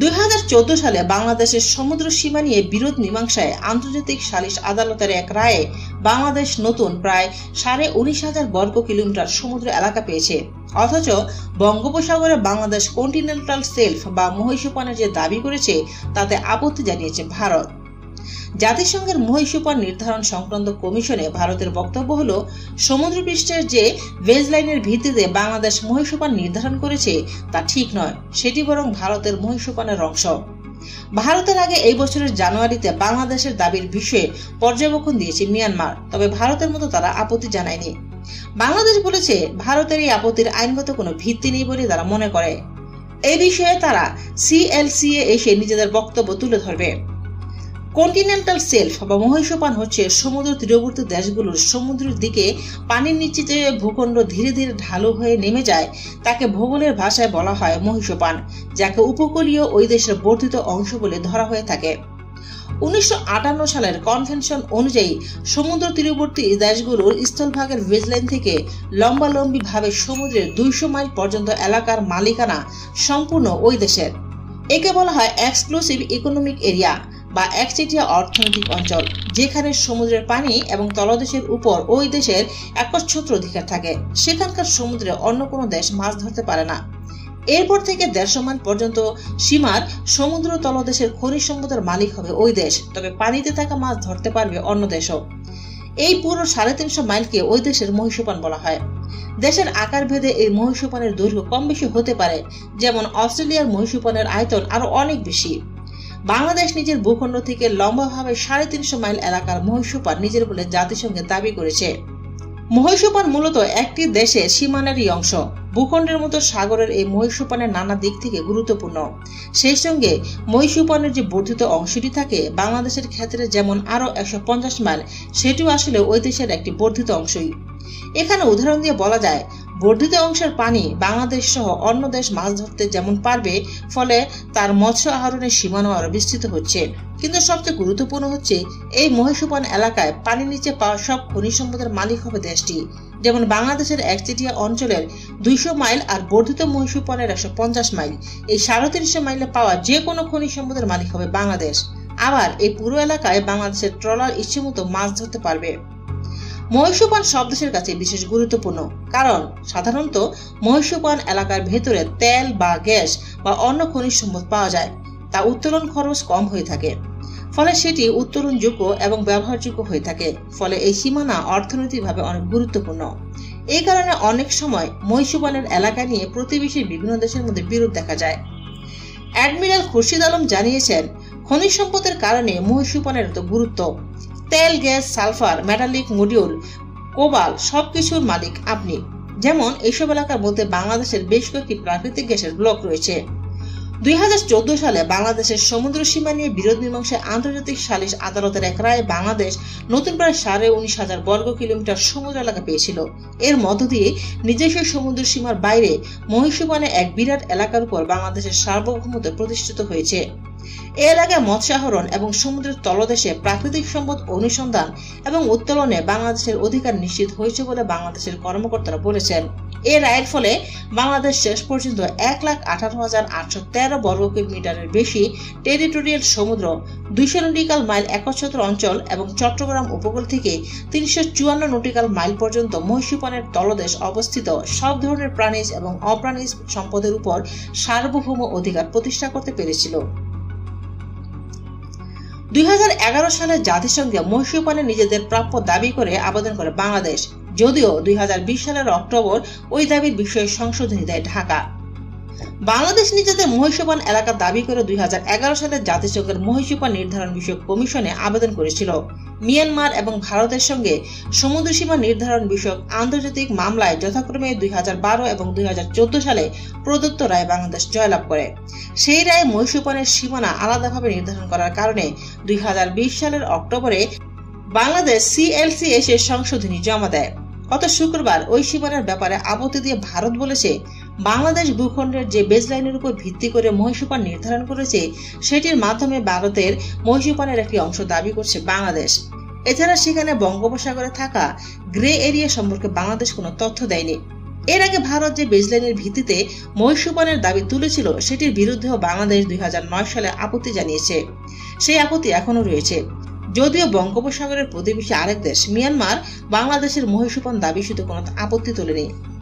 2014 সালে বাংলাদেশের সমুদ্র সীমা নিয়ে বিরোধ মীমাংসায় আন্তর্জাতিক সালিশ আদালতের এক রায়ে বাংলাদেশ নতুন প্রায় 19,500 বর্গ কিলোমিটার সমুদ্র এলাকা পেয়েছে। অথচ বঙ্গোপসাগরে বাংলাদেশ কন্টিনেন্টাল সেলফ বা মহীসোপানের যে দাবি করেছে তাতে আপত্তি জানিয়েছে ভারত। জাতিসংঘের মহীসোপান নির্ধারণ সংক্রান্ত কমিশনে ভারতের বক্তব্য হলো, সমুদ্রপৃষ্ঠের যে বেজলাইনের ভিত্তিতে বাংলাদেশ মহীসোপান নির্ধারণ করেছে তা ঠিক নয়, সেটি বরং ভারতের মহীসোপানের অংশ। ভারতের আগে এই বছরের জানুয়ারিতে বাংলাদেশের দাবির বিষয়ে পর্যবেক্ষণ দিয়েছে মিয়ানমার, তবে ভারতের মতো তারা আপত্তি জানায়নি। বাংলাদেশ বলেছে ভারতের এই আপত্তির আইনগত কোনো ভিত্তি নেই বলে তারা মনে করে। এই বিষয়ে তারা সিএলসিএ এসে নিজেদের বক্তব্য তুলে ধরবে। কন্টিনেন্টাল সেলফ বা মহীসোপান হচ্ছে সমুদ্র তীরবর্তী দেশগুলোর সমুদ্রের দিকে পানির নিচে যে ভূখণ্ড ধীরে ধীরে ঢালু হয়ে নেমে যায় তাকে ভূগোলের ভাষায় বলা হয় মহীসোপান, যাকে উপকূলীয় ওই দেশের বর্ধিত অংশ বলে ধরা হয়ে থাকে। 1958 সালের কনভেনশন অনুযায়ী সমুদ্র তীরবর্তী দেশগুলোর স্থলভাগের বেজলাইন থেকে লম্বালম্বিভাবে সমুদ্রের 200 মাইল পর্যন্ত এলাকার মালিকানা সম্পূর্ণ ওই দেশের। একে বলা হয় এক্সক্লুসিভ ইকোনমিক এরিয়া বা একচেটিয়া অর্থনৈতিক অঞ্চল, যেখানে সমুদ্রের পানি এবং তলদেশের উপর ওই দেশের একচ্ছত্র অধিকার থাকে। সেখানকার সমুদ্রে অন্য কোনো দেশ মাছ ধরতে পারে না। এরপর থেকে 150 মাইল পর্যন্ত সীমার সমুদ্র তলদেশের খনিজ সম্পদের মালিক হবে ওই দেশ, তবে পানিতে থাকা মাছ ধরতে পারবে অন্য দেশও। এই পুরো 350 মাইলকে ওই দেশের মহীসোপান বলা হয়। দেশের আকার ভেদে এই মহীসোপানের দৈর্ঘ্য কম বেশি হতে পারে, যেমন অস্ট্রেলিয়ার মহীসোপানের আয়তন আরো অনেক বেশি। বাংলাদেশ নিজের ভূখণ্ড থেকে লম্বাভাবে 350 মাইল এলাকার মহীসোপান নিজের বলে জাতিসংঘে দাবি করেছে। মহীসোপান মূলত একটি দেশের সীমানারই অংশ। ভূখণ্ডের মতো সাগরের এই মহীসোপানের নানা দিক থেকে গুরুত্বপূর্ণ। সেই সঙ্গে মহীসোপানের যে বর্ধিত অংশটি থাকে বাংলাদেশের ক্ষেত্রে যেমন আরো 150 মাইল, সেটিও আসলে ওই দেশের একটি বর্ধিত অংশই। এখানে উদাহরণ দিয়ে বলা যায়, বর্ধিত অংশের পানি বাংলাদেশ সহ অন্য দেশ মাছ ধরতে যেমন পারবে, ফলে তার মৎস্য আহরণের সীমানা আরো বিস্তৃত হচ্ছে। কিন্তু সবচেয়ে গুরুত্বপূর্ণ হচ্ছে, এই মহীসোপান এলাকায় পানির নিচে পাওয়া সব খনিজ সম্পদের মালিক হবে দেশটি। যেমন বাংলাদেশের একচেটিয়া অঞ্চলের 200 মাইল আর বর্ধিত মহীসোপানের 150 মাইল, এই 350 মাইলে পাওয়া যে কোনো খনিজ সম্পদের মালিক হবে বাংলাদেশ। আবার এই পুরো এলাকায় বাংলাদেশের ট্রলার ইচ্ছেমতো মাছ ধরতে পারবে। মহীসোপান সব দেশের কাছে বিশেষ গুরুত্বপূর্ণ, কারণ সাধারণত মহীসোপান এলাকার ভেতরে তেল বা গ্যাস বা অন্য খনিজ সম্পদ পাওয়া যায়, তা উত্তোলন খরচ কম হয়ে থাকে, ফলে সেটি উত্তোলনযোগ্য এবং ব্যবহারযোগ্য হয়ে থাকে। ফলে এই সীমানা অর্থনৈতিকভাবে অনেক গুরুত্বপূর্ণ। এই কারণে অনেক সময় মহীসোপানের এলাকা নিয়ে প্রতিবেশী বিভিন্ন দেশের মধ্যে বিরোধ দেখা যায়। অ্যাডমিরাল খুরশিদ আলম জানিয়েছেন, খনিজ সম্পদের কারণে মহীসোপানের এত গুরুত্ব। তেল, গ্যাস, সালফার, মেটালিক মডিউল, কোবাল সবকিছুর মালিক আপনি। যেমন এইসব এলাকার মধ্যে বাংলাদেশের বেশ কয়েকটি প্রাকৃতিক গ্যাসের ব্লক রয়েছে। 2014 সালে বাংলাদেশের সমুদ্র সীমা নিয়ে বিরোধ মীমাংসায় আন্তর্জাতিক সালিশ আদালতের এক রায়ে বাংলাদেশ নতুন প্রায় 19,500 বর্গ কিলোমিটার সমুদ্র এলাকা পেয়েছিল। এর মধ্য দিয়ে নিজস্ব সমুদ্র সীমার বাইরে মহীসোপানে এক বিরাট এলাকার উপর বাংলাদেশের সার্বভৌমত্ব প্রতিষ্ঠিত হয়েছে। এই এলাকায় মৎস্য আহরণ এবং সমুদ্রের তলদেশে প্রাকৃতিক সম্পদ অনুসন্ধান এবং উত্তোলনে বাংলাদেশের অধিকার নিশ্চিত হয়েছে বলে বাংলাদেশের কর্মকর্তারা বলেছেন। এই রায়ের ফলে বাংলাদেশ শেষ পর্যন্ত 1,18,813 বর্গ কিলোমিটারের বেশি টেরিটোরিয়াল সমুদ্র, 200 নটিক্যাল মাইল একচ্ছত্র অঞ্চল এবং চট্টগ্রাম উপকূল থেকে 354 নটিক্যাল মাইল পর্যন্ত মহীসোপানের তলদেশ অবস্থিত সব ধরনের প্রাণীজ এবং অপ্রাণীজ সম্পদের উপর সার্বভৌম অধিকার প্রতিষ্ঠা করতে পেরেছিল। 2011 সালে জাতিসংঘে মহীসোপানে নিজেদের প্রাপ্য দাবি করে আবেদন করে বাংলাদেশ, যদিও 2020 সালের অক্টোবর ওই দাবির বিষয়ে সংশোধনী দেয় ঢাকা। বাংলাদেশ নিজেদের মহীসোপান এলাকা দাবি করে 2011 সালে জাতিসংঘের মহীসোপান নির্ধারণ বিষয়ক কমিশনে আবেদন করেছিল। মিয়ানমার এবং ভারতের সঙ্গে সমুদ্র সীমা নির্ধারণ বিষয়ক আন্তর্জাতিক মামলায় যথাক্রমে 2012 এবং 2014 সালে প্রদত্ত রায়ে বাংলাদেশ জয়লাভ করে। সেই রায়ে মহীসোপানের সীমানা আলাদাভাবে নির্ধারণ করার কারণে 2020 সালের অক্টোবরে বাংলাদেশ সিএলসি এসে সংশোধনী জমা দেয়। গত শুক্রবার ওই সীমানার ব্যাপারে আপত্তি দিয়ে ভারত বলেছে, বাংলাদেশ ভূখণ্ডের যে বেজলাইনের উপর ভিত্তি করে মহীসোপান নির্ধারণ করেছে সেটির মাধ্যমে ভারতের মহীসোপানের একটি অংশ দাবি করছে বাংলাদেশ। এছাড়া সেখানে বঙ্গোপসাগরে থাকা গ্রে এরিয়া সম্পর্কে বাংলাদেশ কোনো তথ্য দেয়নি। এর আগে ভারত যে বেজলাইনের ভিত্তিতে মহিষুপানের দাবি তুলেছিল সেটির বিরুদ্ধেও বাংলাদেশ 2009 সালে আপত্তি জানিয়েছে। সেই আপত্তি এখনো রয়েছে। যদিও বঙ্গোপসাগরের প্রতিবেশী আরেক দেশ মিয়ানমার বাংলাদেশের মহিষুপান দাবি শুধু কোনো আপত্তি তোলেনি।